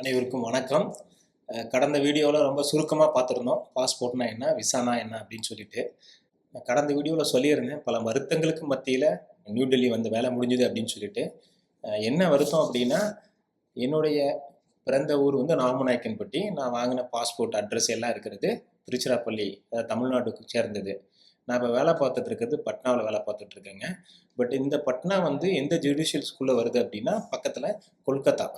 அனைவருக்கும் வணக்கம். கடந்த வீடியோவில் ரொம்ப சுருக்கமாக பார்த்துருந்தோம். பாஸ்போர்ட்னா என்ன, விசானா என்ன அப்படின்னு சொல்லிட்டு. கடந்த வீடியோவில் சொல்லியிருந்தேன், பல வருத்தங்களுக்கு மத்தியில் நியூ டெல்லி வந்து வேலை முடிஞ்சுது அப்படின்னு சொல்லிட்டு. என்ன வருத்தம் அப்படின்னா, என்னுடைய பிறந்த ஊர் வந்து நாமநாயக்கன்பட்டி. நான் வாங்கின பாஸ்போர்ட் அட்ரஸ் எல்லாம் இருக்கிறது திருச்சிராப்பள்ளி, தமிழ்நாட்டுக்கு சேர்ந்தது. நான் இப்போ வேலை பார்த்துட்டு இருக்கிறது பட்னாவில் வேலை பார்த்துட்டு இருக்கேங்க. பட் இந்த பட்னா வந்து எந்த ஜுடிஷியல் ஸ்கூலில் வருது அப்படின்னா, பக்கத்தில் கொல்கத்தா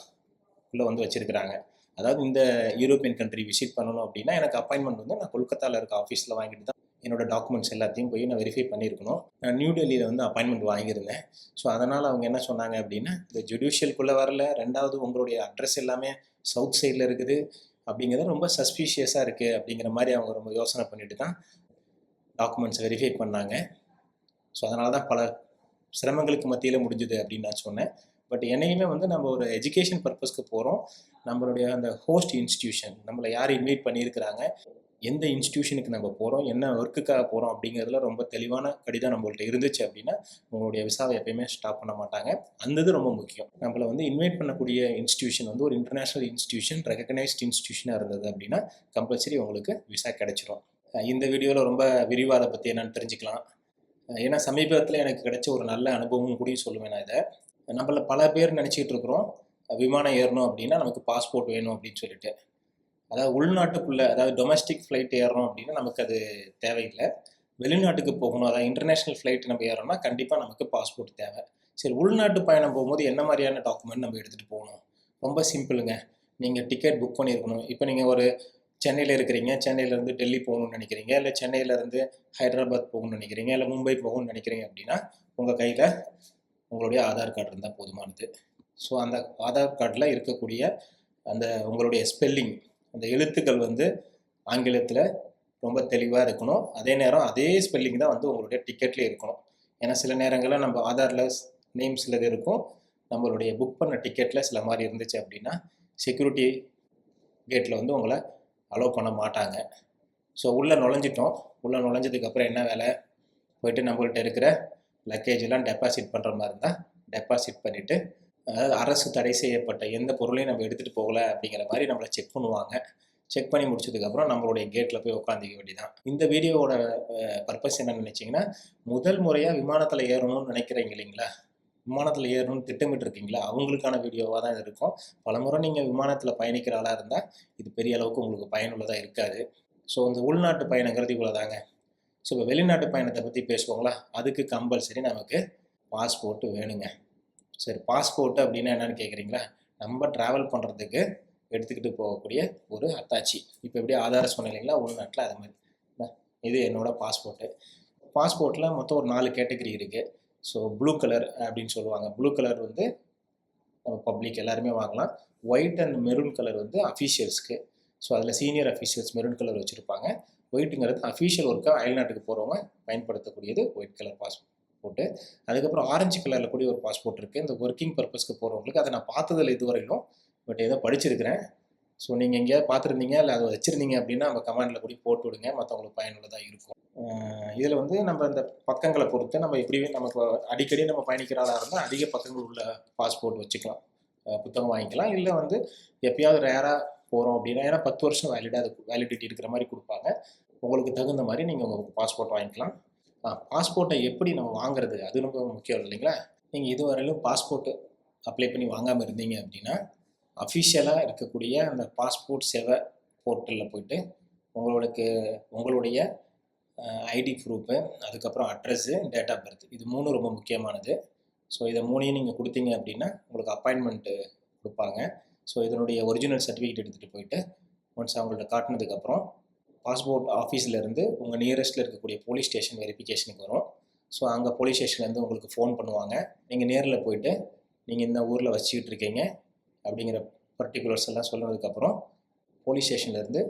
உள்ள வந்து வச்சிருக்கிறாங்க. அதாவது இந்த யூரோப்பியன் கண்ட்ரி விசிட் பண்ணணும் அப்படின்னா எனக்கு அப்பாயின்மெண்ட் வந்து நான் கொல்கத்தாவில் இருக்க ஆஃபீஸில் வாங்கிட்டு தான் என்னோட டாக்குமெண்ட்ஸ் எல்லாத்தையும் போய் நான் வெரிஃபை பண்ணியிருக்கணும். நான் நியூ டெல்லியில் வந்து அப்பாயின்மெண்ட் வாங்கியிருந்தேன். ஸோ அதனால் அவங்க என்ன சொன்னாங்க அப்படின்னா, இந்த ஜுடிஷியலுக்குள்ளே வரல, ரெண்டாவது உங்களுடைய அட்ரஸ் எல்லாமே சவுத் சைடில் இருக்குது அப்படிங்கிறது ரொம்ப சஸ்பீஷியஸாக இருக்குது அப்படிங்கிற மாதிரி அவங்க ரொம்ப யோசனை பண்ணிட்டு தான் டாக்குமெண்ட்ஸ் வெரிஃபை பண்ணாங்க. ஸோ அதனால தான் பல சிரமங்களுக்கு மத்தியில் முடிஞ்சுது அப்படின்னு நான் சொன்னேன். பட் என்னையுமே வந்து நம்ம ஒரு எஜுகேஷன் பர்பஸ்க்கு போகிறோம். நம்மளுடைய அந்த ஹோஸ்ட் இன்ஸ்டியூஷன் நம்மளை யார் இன்வைட் பண்ணியிருக்கிறாங்க, எந்த இன்ஸ்டியூஷனுக்கு நம்ம போகிறோம், என்ன ஒர்க்குக்காக போகிறோம் அப்படிங்கிறதுல ரொம்ப தெளிவான கடிதம் நம்மள்ட்ட இருந்துச்சு அப்படின்னா உங்களுடைய விசாவை எப்பயுமே ஸ்டாப் பண்ண மாட்டாங்க. அந்த இது ரொம்ப முக்கியம். நம்மளை வந்து இன்வைட் பண்ணக்கூடிய இன்ஸ்டியூஷன் வந்து ஒரு இன்டர்நேஷ்னல் இன்ஸ்டியூஷன், ரெகக்னைஸ்ட் இன்ஸ்டியூஷனாக இருந்தது அப்படின்னா கம்பல்சரி உங்களுக்கு விசா கிடைச்சிரும். இந்த வீடியோவில் ரொம்ப விரிவாக அதை பற்றி என்னென்னு தெரிஞ்சுக்கலாம். ஏன்னா சமீபத்தில் எனக்கு கிடைச்ச ஒரு நல்ல அனுபவம் கூட சொல்லுவேன். நான் இதை நம்மள பல பேர் நினச்சிக்கிட்டு இருக்கிறோம், விமானம் ஏறணும் அப்படின்னா நமக்கு பாஸ்போர்ட் வேணும் அப்படின்னு சொல்லிட்டு. அதாவது உள்நாட்டுக்குள்ளே, அதாவது டொமஸ்டிக் ஃப்ளைட் ஏறணும் அப்படின்னா நமக்கு அது தேவையில்லை. வெளிநாட்டுக்கு போகணும், அதாவது இன்டர்நேஷ்னல் ஃப்ளைட் நம்ம ஏறோம்னா கண்டிப்பாக நமக்கு பாஸ்போர்ட் தேவை. சரி, உள்நாட்டு பயணம் போகும்போது என்ன மாதிரியான டாக்குமெண்ட் நம்ம எடுத்துகிட்டு போகணும்? ரொம்ப சிம்பிளுங்க. நீங்கள் டிக்கெட் புக் பண்ணியிருக்கணும். இப்போ நீங்கள் ஒரு சென்னையில் இருக்கிறீங்க, சென்னையிலேருந்து டெல்லி போகணும்னு நினைக்கிறீங்க, இல்லை சென்னையிலேருந்து ஹைதராபாத் போகணும்னு நினைக்கிறீங்க, இல்லை மும்பை போகணும்னு நினைக்கிறீங்க அப்படின்னா உங்கள் கையில் உங்களுடைய ஆதார் கார்டு இருந்தால் போதுமானது. ஸோ அந்த ஆதார் கார்டில் இருக்கக்கூடிய அந்த உங்களுடைய ஸ்பெல்லிங், அந்த எழுத்துக்கள் வந்து ஆங்கிலத்தில் ரொம்ப தெளிவாக இருக்கணும். அதே நேரம் அதே ஸ்பெல்லிங் தான் வந்து உங்களுடைய டிக்கெட்லேயே இருக்கணும். ஏன்னா சில நேரங்களில் நம்ம ஆதாரில் நேம் சிலது இருக்கும், நம்மளுடைய புக் பண்ண டிக்கெட்டில் சில மாதிரி இருந்துச்சு அப்படின்னா செக்யூரிட்டி கேட்டில் வந்து உங்களை அலோவ் பண்ண மாட்டாங்க. ஸோ உள்ளே நுழைஞ்சிட்டோம். உள்ளே நுழைஞ்சதுக்கப்புறம் என்ன வேலை, போயிட்டு நம்மள்கிட்ட இருக்கிற லக்கேஜ் எல்லாம் டெபாசிட் பண்ணுற மாதிரி இருந்தால் டெபாசிட் பண்ணிவிட்டு, அதாவது அரசு தடை செய்யப்பட்ட எந்த பொருளையும் நம்ம எடுத்துகிட்டு போகலை அப்படிங்கிற மாதிரி நம்மளை செக் பண்ணுவாங்க. செக் பண்ணி முடிச்சதுக்கப்புறம் நம்மளுடைய கேட்டில் போய் உட்காந்துக்க வேண்டியதான். இந்த வீடியோவோட பர்பஸ் என்னன்னு நினச்சிங்கன்னா, முதல் முறையாக விமானத்தில் ஏறணும்னு நினைக்கிறீங்க இல்லைங்களா, விமானத்தில் ஏறணும்னு திட்டமிட்டுருக்கீங்களா, அவங்களுக்கான வீடியோவாக தான் இருக்கும். பலமுறை நீங்கள் விமானத்தில் பயணிக்கிற ஆளாக இருந்தால் இது பெரிய அளவுக்கு உங்களுக்கு பயனுள்ளதாக இருக்காது. ஸோ இந்த உள்நாட்டு பயணங்கிறது இவ்வளோ தாங்க. ஸோ இப்போ வெளிநாட்டு பயணத்தை பற்றி பேசுவோங்களா, அதுக்கு கம்பல்சரி நமக்கு பாஸ்போர்ட்டு வேணுங்க. சரி, பாஸ்போர்ட்டு அப்படின்னா என்னென்னு கேட்குறீங்களா, நம்ம ட்ராவல் பண்ணுறதுக்கு எடுத்துக்கிட்டு போகக்கூடிய ஒரு அத்தாச்சி. இப்போ எப்படி ஆதாரம் சொன்னேன் இல்லைங்களா உள்நாட்டில், அது மாதிரி இது என்னோடய பாஸ்போர்ட்டு. பாஸ்போர்ட்டில் மொத்தம் ஒரு 4 கேட்டகரி இருக்குது. ஸோ ப்ளூ கலர் அப்படின்னு சொல்லுவாங்க. ப்ளூ கலர் வந்து நம்ம பப்ளிக் எல்லாருமே வாங்கலாம். ஒயிட் அண்ட் மெரூன் கலர் வந்து அஃபீஷியல்ஸ்க்கு. ஸோ அதில் சீனியர் அஃபீஷியல்ஸ் மெரூன் கலர் வச்சுருப்பாங்க. ஒயிட்டுங்கிறது அஃபீஷியல் ஒர்க்காக அயல்நாட்டுக்கு போகிறவங்க பயன்படுத்தக்கூடியது ஒயிட் கலர் பாஸ்போர்ட்டு. அதுக்கப்புறம் ஆரஞ்சு கலரில் கூடிய ஒரு பாஸ்போர்ட் இருக்குது, இந்த ஒர்க்கிங் பர்பஸ்க்கு போகிறவங்களுக்கு. அதை நான் பார்த்ததில்லை இதுவரையிலும், பட் ஏதோ படிச்சிருக்கிறேன். ஸோ நீங்கள் எங்கேயாவது பார்த்துருந்தீங்க இல்லை அதை வச்சுருந்தீங்க அப்படின்னா நம்ம கமெண்டில் கூட போட்டு விடுங்க, மற்றவங்களுக்கு பயனுள்ளதாக இருக்கும். இதில் வந்து நம்ம இந்த பக்கங்களை பொறுத்து நம்ம எப்படி நமக்கு அடிக்கடி நம்ம பயணிக்கிறதா இருந்தால் அதிக பக்கங்கள் உள்ள பாஸ்போர்ட் வச்சுக்கலாம், புத்தகம் வாங்கிக்கலாம். இல்லை வந்து எப்பயாவது ரேராக போகிறோம் அப்படின்னா, ஏன்னா 10 வருஷம் வேலிடிட்டி இருக்கிற மாதிரி கொடுப்பாங்க. உங்களுக்கு தகுந்த மாதிரி நீங்கள் உங்களுக்கு பாஸ்போர்ட் வாங்கிக்கலாம். பாஸ்போர்ட்டை எப்படி நம்ம வாங்குறது, அது ரொம்ப முக்கியம் இல்லைங்களா. நீங்கள் இதுவரையிலும் பாஸ்போர்ட்டு அப்ளை பண்ணி வாங்காமல் இருந்தீங்க அப்படின்னா, அஃபிஷியலாக இருக்கக்கூடிய அந்த பாஸ்போர்ட் சேவை போர்ட்டலில் போய்ட்டு உங்களுடைய ஐடி ப்ரூஃபு, அதுக்கப்புறம் அட்ரஸ்ஸு, டேட் ஆஃப் பர்த், இது 3 ரொம்ப முக்கியமானது. ஸோ இதை 3ஐயும் நீங்கள் கொடுத்தீங்க அப்படின்னா உங்களுக்கு அப்பாயின்மெண்ட்டு கொடுப்பாங்க. ஸோ இதனுடைய ஒரிஜினல் சர்டிஃபிகேட் எடுத்துகிட்டு போயிட்டு ஒன்ஸ் அவங்கள்ட்ட காட்டினதுக்கப்புறம் பாஸ்போர்ட் ஆஃபீஸ்லேருந்து உங்கள் நியரஸ்ட்டில் இருக்கக்கூடிய போலீஸ் ஸ்டேஷன் வெரிஃபிகேஷனுக்கு வரும். ஸோ அங்கே போலீஸ் ஸ்டேஷன்லேருந்து உங்களுக்கு ஃபோன் பண்ணுவாங்க. நீங்கள் நேரில் போயிட்டு நீங்கள் இந்த ஊரில் வச்சுக்கிட்டு இருக்கீங்க அப்படிங்கிற பர்டிகுலர்ஸ் எல்லாம் சொன்னதுக்கப்புறம் போலீஸ் ஸ்டேஷன்லேருந்து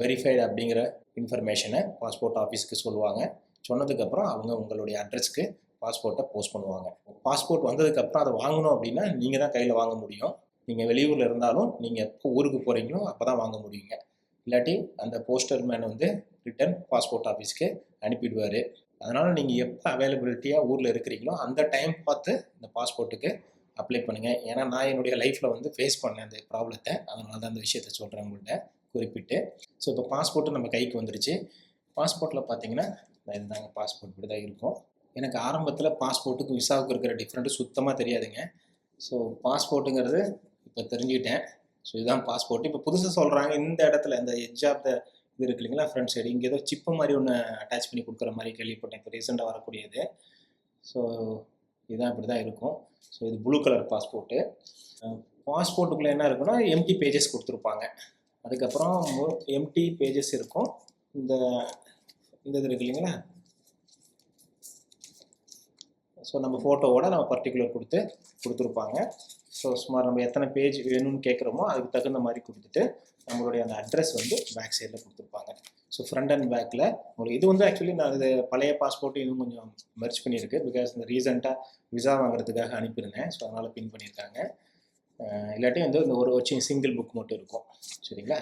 வெரிஃபைடு அப்படிங்கிற இன்ஃபர்மேஷனை பாஸ்போர்ட் ஆஃபீஸ்க்கு சொல்லுவாங்க. சொன்னதுக்கப்புறம் அவங்க உங்களுடைய அட்ரஸ்க்கு பாஸ்போர்ட்டை போஸ்ட் பண்ணுவாங்க. பாஸ்போர்ட் வந்ததுக்கப்புறம் அதை வாங்கணும் அப்படின்னா நீங்கள் தான் கையில் வாங்க முடியும். நீங்கள் வெளியூரில் இருந்தாலும் நீங்கள் எப்போ ஊருக்கு போகிறீங்களோ அப்போ தான் வாங்க முடியுங்க. இல்லாட்டி அந்த போஸ்டல் மேன் வந்து ரிட்டன் பாஸ்போர்ட் ஆஃபீஸ்க்கு அனுப்பிடுவார். அதனால் நீங்கள் எப்போ அவைலபிலிட்டியாக ஊரில் இருக்கிறீங்களோ அந்த டைம் பார்த்து இந்த பாஸ்போர்ட்டுக்கு அப்ளை பண்ணுங்கள். ஏன்னா நான் என்னுடைய லைஃப்பில் வந்து ஃபேஸ் பண்ணேன் அந்த ப்ராப்ளத்தை, அதனால தான் அந்த விஷயத்த சொல்கிறேன் உங்கள்கிட்ட குறிப்பிட்டு. ஸோ இப்போ பாஸ்போர்ட்டு நம்ம கைக்கு வந்துருச்சு. பாஸ்போர்ட்டில் பார்த்தீங்கன்னா இதுதாங்க பாஸ்போர்ட், இப்படி தான் இருக்கும். எனக்கு ஆரம்பத்தில் பாஸ்போர்ட்டுக்கு விசாவுக்கு இருக்கிற டிஃப்ரெண்ட்டு சுத்தமாக தெரியாதுங்க. ஸோ பாஸ்போர்ட்டுங்கிறது இப்போ தெரிஞ்சுக்கிட்டேன். ஸோ இதுதான் பாஸ்போர்ட். இப்போ புதுசாக சொல்கிறாங்க இந்த இடத்துல இந்த எட்ஜ் ஆஃப் த இது இருக்கு இல்லைங்களா, ஃப்ரண்ட் சைடு இங்கே ஏதோ சிப்பு மாதிரி ஒன்று அட்டாச் பண்ணி கொடுக்குற மாதிரி கேள்விப்பட்டேன், இப்போ ரீசெண்டாக வரக்கூடியது. ஸோ இதுதான் இப்படி தான் இருக்கும். ஸோ இது ப்ளூ கலர் பாஸ்போர்ட்டு. பாஸ்போர்ட்டுக்குள்ளே என்ன இருக்குன்னா எம்டி பேஜஸ் கொடுத்துருப்பாங்க. அதுக்கப்புறம் எம்டி பேஜஸ் இருக்கும். இந்த இது இருக்கு இல்லைங்களா, ஸோ நம்ம ஃபோட்டோவோட நம்ம பர்டிகுலர் கொடுத்துருப்பாங்க. ஸோ சுமார் நம்ம எத்தனை பேஜ் வேணும்னு கேட்குறோமோ அதுக்கு தகுந்த மாதிரி கொடுத்துட்டு நம்மளுடைய அந்த அட்ரஸ் வந்து பேக் சைடில் கொடுத்துருப்பாங்க. ஸோ ஃப்ரண்ட் அண்ட் பேக்கில் உங்களுக்கு இது வந்து ஆக்சுவலி நான் இது பழைய பாஸ்போர்ட்டு இன்னும் கொஞ்சம் மெர்ச் பண்ணியிருக்கு. பிகாஸ் இந்த ரீசெண்டாக விசா வாங்குறதுக்காக அனுப்பியிருந்தேன். ஸோ அதனால் பின் பண்ணியிருக்காங்க. இல்லாட்டி வந்து இந்த ஒரு சிங்கிள் புக் மட்டும் இருக்கும். சரிங்களா.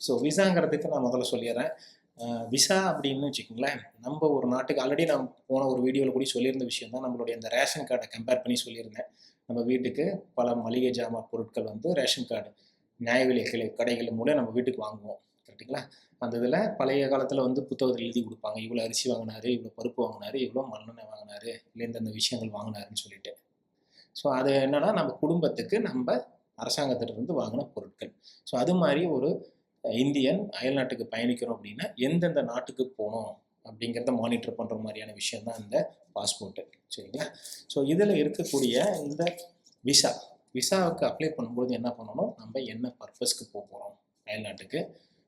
ஸோ விசாங்கிறதுக்கு நான் முதல்ல சொல்லிடுறேன். விசா அப்படின்னு வச்சுக்கோங்களேன், நம்ம ஒரு நாட்டுக்கு ஆல்ரெடி நான் போன ஒரு வீடியோவில் கூட சொல்லியிருந்த விஷயம் தான். நம்மளுடைய இந்த ரேஷன் கார்டை கம்பேர் பண்ணி சொல்லியிருந்தேன். நம்ம வீட்டுக்கு பல மளிகை ஜாமான் பொருட்கள் வந்து ரேஷன் கார்டு நியாய விலை கடைகள் மூலம் நம்ம வீட்டுக்கு வாங்குவோம். கரெக்டுங்களா. அந்த இதில் பழைய காலத்தில் வந்து புத்தகத்தில் எழுதி கொடுப்பாங்க, இவ்வளோ அரிசி வாங்கினாரு, இவ்வளோ பருப்பு வாங்கினாரு, இவ்வளோ மண்ணெண்ணெய் வாங்கினாரு, இல்லை இந்தந்த விஷயங்கள் வாங்கினாருன்னு சொல்லிட்டு. ஸோ அது என்னென்னா நம்ம குடும்பத்துக்கு நம்ம அரசாங்கத்திலிருந்து வாங்கின பொருட்கள். ஸோ அது மாதிரி ஒரு இந்தியன் அயல்நாட்டுக்கு பயணிக்கிறோம் அப்படின்னா எந்தெந்த நாட்டுக்கு போகணும் அப்படிங்கிறத மானிட்டர் பண்ணுற மாதிரியான விஷயம் தான் இந்த பாஸ்போர்ட்டு. சரிங்களா. ஸோ இதில் இருக்கக்கூடிய இந்த விசாவுக்கு அப்ளை பண்ணும்போது என்ன பண்ணணும், நம்ம என்ன பர்பஸ்க்கு போக போகிறோம் அயல்நாட்டுக்கு,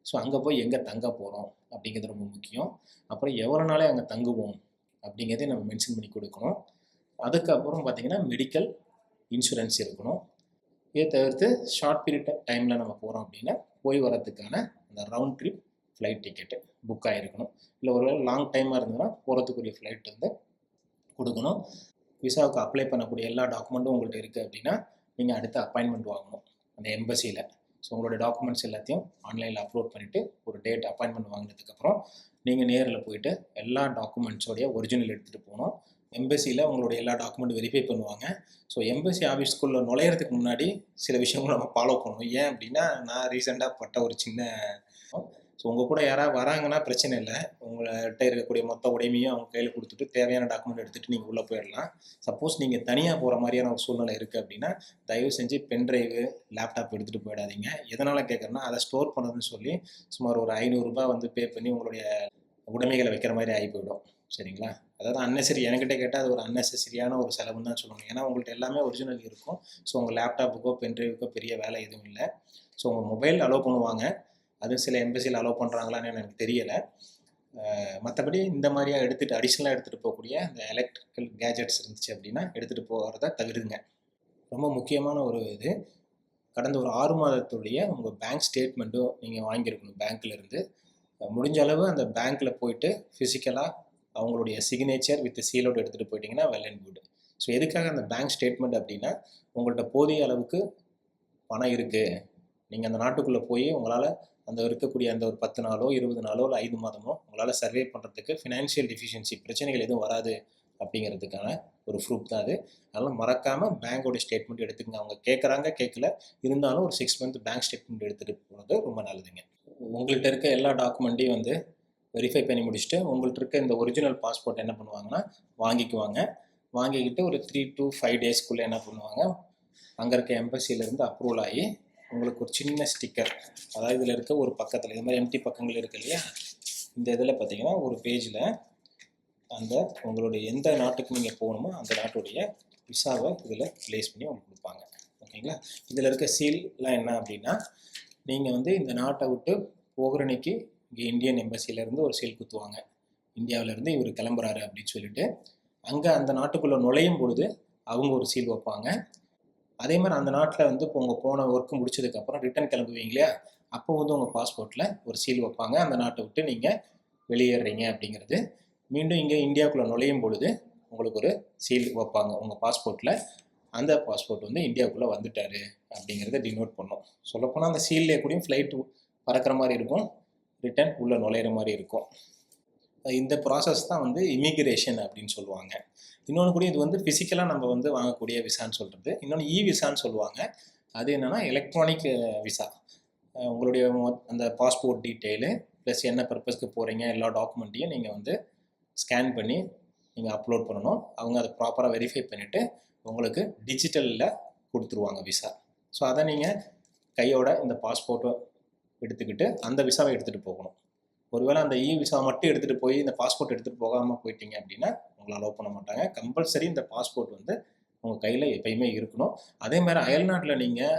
ஸோ அங்கே போய் எங்கே தங்க போகிறோம் அப்படிங்கிறது ரொம்ப முக்கியம். அப்புறம் எவ்வளோ நாளே அங்கே தங்குவோம் அப்படிங்கிறதையும் நம்ம மென்ஷன் பண்ணி கொடுக்கணும். அதுக்கப்புறம் பார்த்திங்கன்னா மெடிக்கல் இன்சூரன்ஸ் இருக்கணும். இதை தவிர்த்து ஷார்ட் பீரியட் டைமில் நம்ம போகிறோம் அப்படின்னா போய் வரதுக்கான அந்த round trip flight ticket book ஆகிருக்கணும். இல்லை ஒரு லாங் டைமாக இருந்ததுன்னா போகிறதுக்குரிய ஃப்ளைட் வந்து கொடுக்கணும். விசாவுக்கு அப்ளை பண்ணக்கூடிய எல்லா டாக்குமெண்ட்டும் உங்கள்கிட்ட இருக்குது அப்படின்னா நீங்கள் அடுத்து அப்பாயின்மெண்ட் வாங்கணும் அந்த எம்பசியில். ஸோ உங்களுடைய டாக்குமெண்ட்ஸ் எல்லாத்தையும் ஆன்லைனில் அப்லோட் பண்ணிவிட்டு ஒரு டேட் அப்பாயின்மெண்ட் வாங்கினதுக்கப்புறம் நீங்கள் நேரில் போயிட்டு எல்லா டாக்குமெண்ட்ஸோடைய ஒரிஜினல் எடுத்துகிட்டு போகணும். எம்பசியில் உங்களுடைய எல்லா டாக்குமெண்ட் வெரிஃபை பண்ணுவாங்க. ஸோ எம்பசி ஆஃபீஸ்க்குள்ளே நுழையிறதுக்கு முன்னாடி சில விஷயங்களும் நம்ம ஃபாலோ பண்ணணும். ஏன் அப்படின்னா நான் ரீசெண்டாக பட்ட ஒரு சின்ன ஸோ உங்கள் கூட யாராவது வராங்கன்னா பிரச்சனை இல்லை, உங்கள்கிட்ட இருக்கக்கூடிய மொத்த உடைமையும் அவங்க கையில் கொடுத்துட்டு தேவையான டாக்குமெண்ட் எடுத்துகிட்டு நீங்கள் உள்ளே போயிடலாம். சப்போஸ் நீங்கள் தனியாக போகிற மாதிரியான ஒரு சூழ்நிலை இருக்குது அப்படின்னா தயவு செஞ்சு பென்ட்ரைவு லேப்டாப் எடுத்துகிட்டு போயிடாதீங்க. எதனால் கேட்குறேன்னா அதை ஸ்டோர் பண்ணுறதுன்னு சொல்லி சுமார் ஒரு 500 ரூபாய் வந்து பே பண்ணி உங்களுடைய உடைமைகளை வைக்கிற மாதிரி ஆகி போயிடும். சரிங்களா. அதாவது அன்னெசரி, என்கிட்ட கேட்டால் அது ஒரு அன்னெசரியான ஒரு செலவுன்னு தான் சொல்லணும். ஏன்னா உங்கள்கிட்ட எல்லாமே ஒரிஜினல் இருக்கும். ஸோ உங்கள் லேப்டாப்புக்கோ பென்ட்ரைவுக்கோ பெரிய வேலை எதுவும் இல்லை. ஸோ உங்கள் மொபைல் அலோவ் பண்ணுவாங்க, அது சில எம்பசியில் அலோவ் பண்ணுறாங்களான்னு எனக்கு தெரியலை. மற்றபடி இந்த மாதிரியாக எடுத்துகிட்டு அடிஷ்னலாக எடுத்துகிட்டு போகக்கூடிய இந்த எலக்ட்ரிக்கல் கேஜெட்ஸ் இருந்துச்சு அப்படின்னா எடுத்துகிட்டு போகிறத தவிருங்க. ரொம்ப முக்கியமான ஒரு இது, கடந்த ஒரு 6 மாதத்துடைய உங்கள் பேங்க் ஸ்டேட்மெண்ட்டும் நீங்கள் வாங்கியிருக்கணும் பேங்க்லேருந்து. முடிஞ்ச அளவு அந்த பேங்க்கில் போயிட்டு ஃபிசிக்கலாக அவங்களுடைய சிக்னேச்சர் வித் சீலோடு எடுத்துகிட்டு போயிட்டீங்கன்னா வெல் அண்ட் குட். ஸோ எதுக்காக அந்த பேங்க் ஸ்டேட்மெண்ட் அப்படின்னா உங்கள்கிட்ட போதிய அளவுக்கு பணம் இருக்குது, நீங்கள் அந்த நாட்டுக்குள்ளே போய் உங்களால் அந்த இருக்கக்கூடிய அந்த ஒரு 10 நாளோ 20 நாளோ இல்லை 5 மாதமோ உங்களால் சர்வே பண்ணுறதுக்கு ஃபினான்ஷியல் டிஃபிஷியன்சி பிரச்சனைகள் எதுவும் வராது அப்படிங்கிறதுக்கான ஒரு ப்ரூஃப் தான் அது. அதனால் மறக்காமல் பேங்கோட ஸ்டேட்மெண்ட் எடுத்துக்கங்க. அவங்க கேட்குறாங்க கேட்கல, இருந்தாலும் ஒரு 6 மந்த் பேங்க் ஸ்டேட்மெண்ட் எடுத்துகிட்டு போகிறது ரொம்ப நல்லதுங்க. உங்கள்கிட்ட இருக்க எல்லா டாக்குமெண்ட்டையும் வந்து வெரிஃபை பண்ணி முடிச்சுட்டு உங்கள்கிட்ட இருக்க இந்த ஒரிஜினல் பாஸ்போர்ட் என்ன பண்ணுவாங்கன்னா வாங்கிக்குவாங்க. வாங்கிக்கிட்டு ஒரு 3 to 5 டேஸ்க்குள்ளே என்ன பண்ணுவாங்க, அங்கே இருக்க எம்பசியிலேருந்து அப்ரூவல் ஆகி உங்களுக்கு ஒரு சின்ன ஸ்டிக்கர், அதாவது இதில் இருக்க ஒரு பக்கத்தில் இது மாதிரி எம்டி பக்கங்கள் இருக்குது இல்லையா, இந்த இதில் பார்த்தீங்கன்னா ஒரு பேஜில் அந்த உங்களுடைய எந்த நாட்டுக்கு நீங்கள் போகணுமோ அந்த நாட்டுடைய விசாவை இதில் ப்ளேஸ் பண்ணி உங்களுக்கு கொடுப்பாங்க. ஓகேங்களா. இதில் இருக்க சீல்லாம் என்ன அப்படின்னா நீங்கள் வந்து இந்த நாட்டை விட்டு போகிற அன்னைக்கு இங்கே இந்தியன் எம்பசியிலேருந்து ஒரு சீல் குத்துவாங்க, இந்தியாவிலேருந்து இவர் கிளம்புறாரு அப்படின்னு சொல்லிட்டு. அங்கே அந்த நாட்டுக்குள்ளே நுழையும் பொழுது அவங்க ஒரு சீல் வைப்பாங்க. அதே மாதிரி அந்த நாட்டில் வந்து இப்போ உங்கள் போன ஒர்க்கு முடிச்சதுக்கப்புறம் ரிட்டன் கிளம்புவீங்க இல்லையா, அப்போ வந்து உங்கள் பாஸ்போர்ட்டில் ஒரு சீல் வைப்பாங்க, அந்த நாட்டை விட்டு நீங்கள் வெளியேறீங்க அப்படிங்கிறது. மீண்டும் இங்கே இந்தியாவுக்குள்ளே நுழையும் பொழுது உங்களுக்கு ஒரு சீல் வைப்பாங்க உங்கள் பாஸ்போர்ட்டில், அந்த பாஸ்போர்ட் வந்து இந்தியாவுக்குள்ளே வந்துட்டார் அப்படிங்கிறத டினோட் பண்ணோம். சொல்லப்போனால் அந்த சீல்லே கூடயும் ஃப்ளைட்டு பறக்கிற மாதிரி இருக்கும், ரிட்டன் உள்ளே நுழையிற மாதிரி இருக்கும். இந்த ப்ராசஸ் தான் வந்து இமிக்ரேஷன் அப்படின்னு சொல்லுவாங்க. இன்னொன்று கூட இது வந்து ஃபிசிக்கலாக நம்ம வந்து வாங்கக்கூடிய விசான்னு சொல்கிறது. இன்னொன்று விசான்னு சொல்லுவாங்க. அது என்னென்னா எலக்ட்ரானிக் விசா. உங்களுடைய அந்த பாஸ்போர்ட் டீட்டெயிலு ப்ளஸ் என்ன பர்பஸ்க்கு போகிறீங்க எல்லா டாக்குமெண்ட்டையும் நீங்கள் வந்து ஸ்கேன் பண்ணி நீங்கள் அப்லோட் பண்ணணும். அவங்க அதை ப்ராப்பராக வெரிஃபை பண்ணிவிட்டு உங்களுக்கு டிஜிட்டலில் கொடுத்துருவாங்க விசா. ஸோ அதை நீங்கள் கையோட இந்த பாஸ்போர்ட்டை எடுத்துக்கிட்டு அந்த விசாவை எடுத்துகிட்டு போகணும். ஒருவேளை அந்த விசா மட்டும் எடுத்துகிட்டு போய் இந்த பாஸ்போர்ட் எடுத்துகிட்டு போகாமல் போயிட்டீங்க அப்படின்னா உங்களை அலோவ் பண்ண மாட்டாங்க. கம்பல்சரி இந்த பாஸ்போர்ட் வந்து உங்கள் கையில் எப்பயுமே இருக்கணும். அதே மாதிரி அயல்நாட்டில் நீங்கள்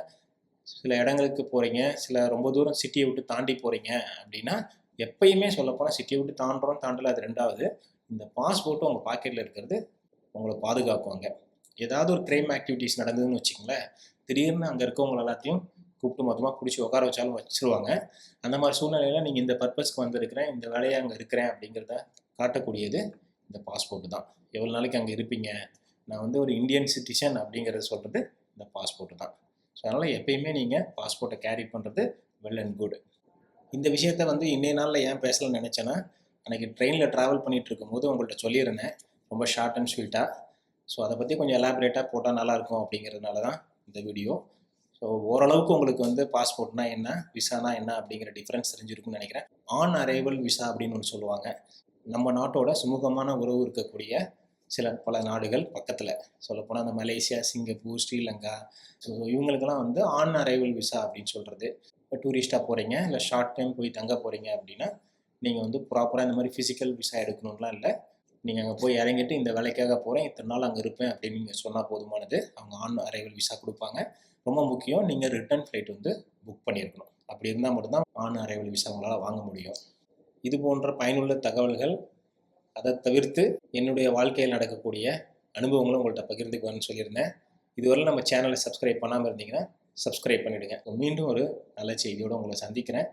சில இடங்களுக்கு போகிறீங்க, சில ரொம்ப தூரம் சிட்டியை விட்டு தாண்டி போகிறீங்க அப்படின்னா எப்பயுமே சொல்லப்போனால் சிட்டியை விட்டு தாண்டுறோம் தாண்டலை அது ரெண்டாவது, இந்த பாஸ்போர்ட்டும் உங்கள் பாக்கெட்டில் இருக்கிறது உங்களை பாதுகாக்குவாங்க. ஏதாவது ஒரு கிரைம் ஆக்டிவிட்டீஸ் நடந்ததுன்னு வச்சுக்கோங்களேன், திடீர்னு அங்கே இருக்கவங்க எல்லாத்தையும் கூப்பிட்டு மொத்தமாக பிடிச்சி உட்கார வச்சாலும் வச்சுருவாங்க. அந்த மாதிரி சூழ்நிலையில் நீங்கள் இந்த பர்பஸ்க்கு வந்திருக்கிறேன், இந்த வேலையை அங்கே இருக்கிறேன் அப்படிங்கிறத காட்டக்கூடியது இந்த பாஸ்போர்ட்டு தான். எவ்வளோ நாளைக்கு அங்கே இருப்பீங்க, நான் வந்து ஒரு இந்தியன் சிட்டிசன் அப்படிங்கிறத சொல்கிறது இந்த பாஸ்போர்ட்டு தான். ஸோ அதனால் எப்பயுமே நீங்கள் பாஸ்போர்ட்டை கேரி பண்ணுறது வெல் அண்ட் குட். இந்த விஷயத்த வந்து இன்றைய நாளில் ஏன் பேசலாம்னு நினச்சேன்னா, அன்றைக்கி ட்ரெயினில் ட்ராவல் பண்ணிகிட்டு இருக்கும்போது உங்கள்கிட்ட சொல்லியிருந்தேன் ரொம்ப ஷார்ட் அண்ட் ஸ்வீட்டாக. ஸோ அதை பற்றி கொஞ்சம் எலாபரேட்டாக போட்டால் நல்லாயிருக்கும் அப்படிங்கிறதுனால தான் இந்த வீடியோ. ஸோ ஓரளவுக்கு உங்களுக்கு வந்து பாஸ்போர்ட்னா என்ன, விசானா என்ன அப்படிங்கிற டிஃப்ரென்ஸ் தெரிஞ்சிருக்குன்னு நினைக்கிறேன். ஆன் அரைவல் விசா அப்படின்னு ஒன்று சொல்லுவாங்க. நம்ம நாட்டோட சுமூகமான உறவு இருக்கக்கூடிய பல நாடுகள் பக்கத்தில் சொல்லப்போனால் அந்த மலேசியா, சிங்கப்பூர், ஸ்ரீலங்கா, ஸோ இவங்களுக்கெல்லாம் வந்து ஆன் அரைவல் விசா அப்படின்னு சொல்கிறது. இப்போ டூரிஸ்ட்டாக போகிறீங்க இல்லை ஷார்ட் டைம் போய் தங்க போகிறீங்க அப்படின்னா நீங்கள் வந்து ப்ராப்பராக இந்த மாதிரி ஃபிசிக்கல் விசா எடுக்கணும்லாம் இல்லை. நீங்கள் அங்கே போய் இறங்கிட்டு இந்த வேலைக்காக போகிறேன், இத்தனை நாள் அங்கே இருப்பேன் அப்படின்னு நீங்கள் சொன்னால் போதுமானது. அவங்க ஆன் அரைவல் விசா கொடுப்பாங்க. ரொம்ப முக்கியம், நீங்கள் ரிட்டர்ன் ஃப்ளைட் வந்து புக் பண்ணியிருக்கணும். அப்படி இருந்தால் மட்டும்தான் ஆன் அரைவல் விசா உங்களால் வாங்க முடியும். இது போன்ற பயனுள்ள தகவல்கள், அதை தவிர்த்து என்னுடைய வாழ்க்கையில் நடக்கக்கூடிய அனுபவங்களும் உங்கள்கிட்ட பகிர்ந்துக்குவேன்னு சொல்லியிருந்தேன். இதுவரை நம்ம சேனலை சப்ஸ்கிரைப் பண்ணாமல் இருந்தீங்கன்னா சப்ஸ்கிரைப் பண்ணிவிடுங்க. மீண்டும் ஒரு நல்ல செய்தியோடு உங்களை சந்திக்கிறேன்.